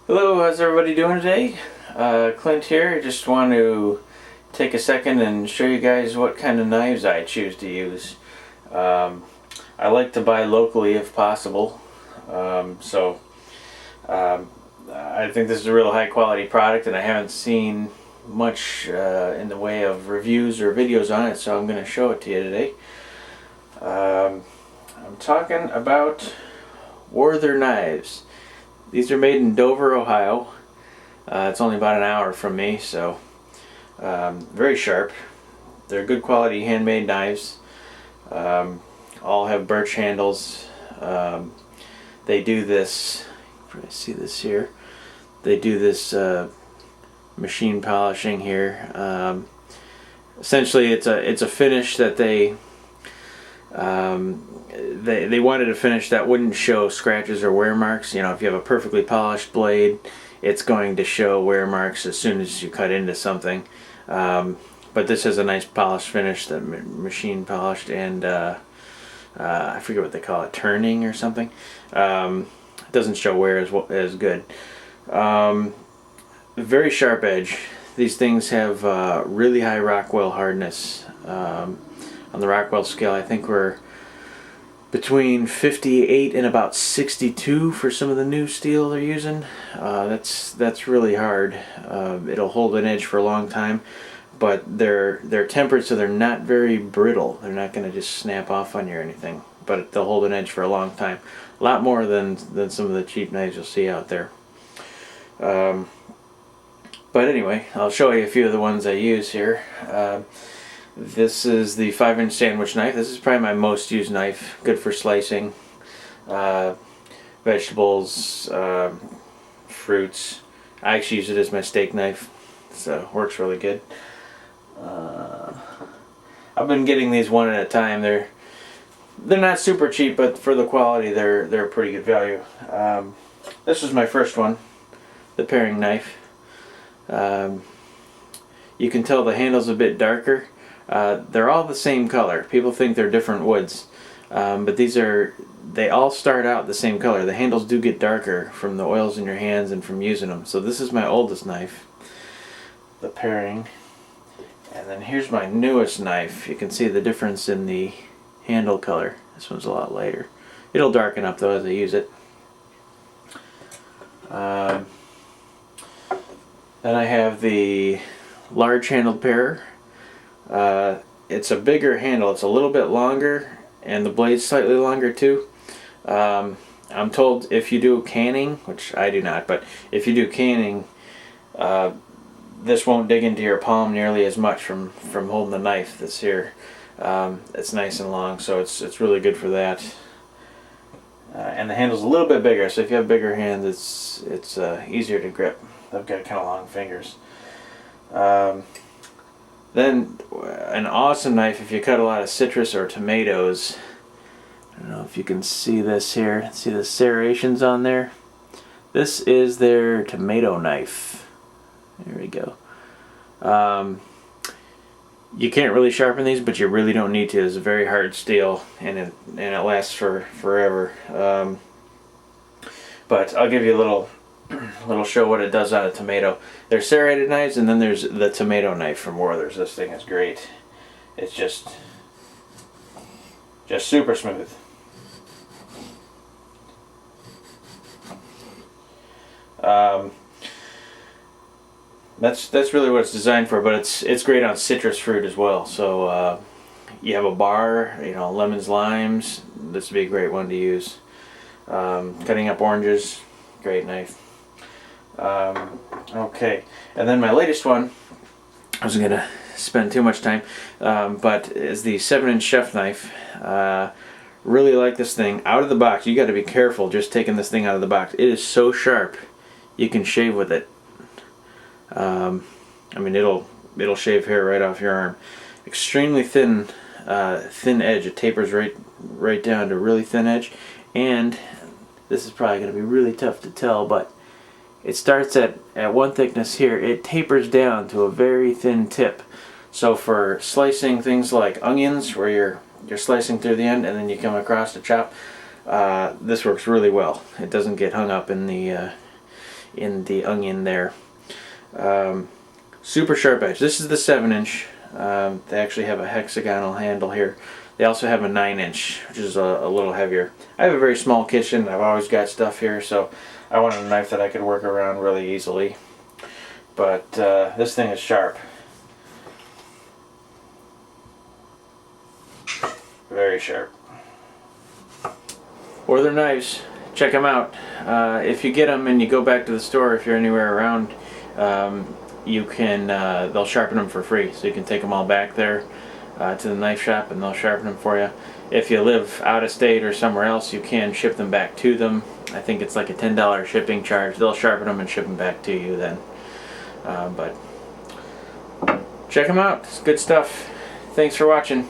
Hello, how's everybody doing today? Clint here. I just want to take a second and show you guys what kind of knives I choose to use. I like to buy locally if possible, I think this is a real high quality product, and I haven't seen much in the way of reviews or videos on it, so I'm going to show it to you today. I'm talking about Warther knives. These are made in Dover, Ohio. It's only about an hour from me, so very sharp. They're good quality handmade knives. All have birch handles. They do this, you can see this here, they do this machine polishing here. Essentially it's a finish that they wanted a finish that wouldn't show scratches or wear marks. You know, if you have a perfectly polished blade, it's going to show wear marks as soon as you cut into something. But this has a nice polished finish, that machine polished, and I forget what they call it, turning or something. It doesn't show wear as good. Very sharp edge. These things have really high Rockwell hardness. On the Rockwell scale, I think we're between 58 and about 62 for some of the new steel they're using. That's really hard. It'll hold an edge for a long time, but they're tempered so they're not very brittle. They're not going to just snap off on you or anything, but they'll hold an edge for a long time. A lot more than some of the cheap knives you'll see out there. But anyway, I'll show you a few of the ones I use here. This is the 5-inch sandwich knife. This is probably my most used knife. Good for slicing vegetables, fruits. I actually use it as my steak knife, so it works really good. I've been getting these one at a time. They're not super cheap, but for the quality, they're a pretty good value. This was my first one, the paring knife. You can tell the handle's a bit darker. They're all the same color. People think they're different woods, but they all start out the same color. The handles do get darker from the oils in your hands and from using them. So this is my oldest knife, the paring. And then here's my newest knife. You can see the difference in the handle color. This one's a lot lighter. It'll darken up though as I use it. Then I have the large handled parer. It's a bigger handle. It's a little bit longer, and the blade's slightly longer too. I'm told if you do canning, which I do not, but if you do canning, this won't dig into your palm nearly as much from holding the knife that's here. It's nice and long, so it's really good for that. And the handle's a little bit bigger, so if you have bigger hands, it's easier to grip. I've got kind of long fingers. Then an awesome knife if you cut a lot of citrus or tomatoes. I don't know if you can see this here. See the serrations on there? This is their tomato knife. There we go. You can't really sharpen these, but you really don't need to. It's a very hard steel, and it lasts for forever. But I'll give you a little show what it does on a tomato. There's serrated knives, and then there's the tomato knife from Warther's. This thing is great. It's just super smooth. That's really what it's designed for, but it's great on citrus fruit as well. So you have a bar, you know, lemons, limes. This would be a great one to use. Cutting up oranges, great knife. Okay, and then my latest one, I wasn't going to spend too much time, but is the 7-inch chef knife. Really like this thing. Out of the box, you got to be careful just taking this thing out of the box. It is so sharp, you can shave with it. I mean, it'll shave hair right off your arm. Extremely thin edge. It tapers right down to really thin edge, and this is probably going to be really tough to tell, but it starts at one thickness here. It tapers down to a very thin tip. So for slicing things like onions, where you're slicing through the end and then you come across to chop, this works really well. It doesn't get hung up in the in the onion there. Super sharp edge. This is the 7-inch. They actually have a hexagonal handle here. They also have a 9-inch, which is a little heavier. I have a very small kitchen. I've always got stuff here, so I wanted a knife that I could work around really easily. But this thing is sharp. Very sharp. Warther knives, check them out. If you get them and you go back to the store, if you're anywhere around, you can they'll sharpen them for free, so you can take them all back there to the knife shop and they'll sharpen them for you. If you live out of state or somewhere else, you can ship them back to them. I think it's like a $10 shipping charge. They'll sharpen them and ship them back to you then. But check them out. It's good stuff. Thanks for watching.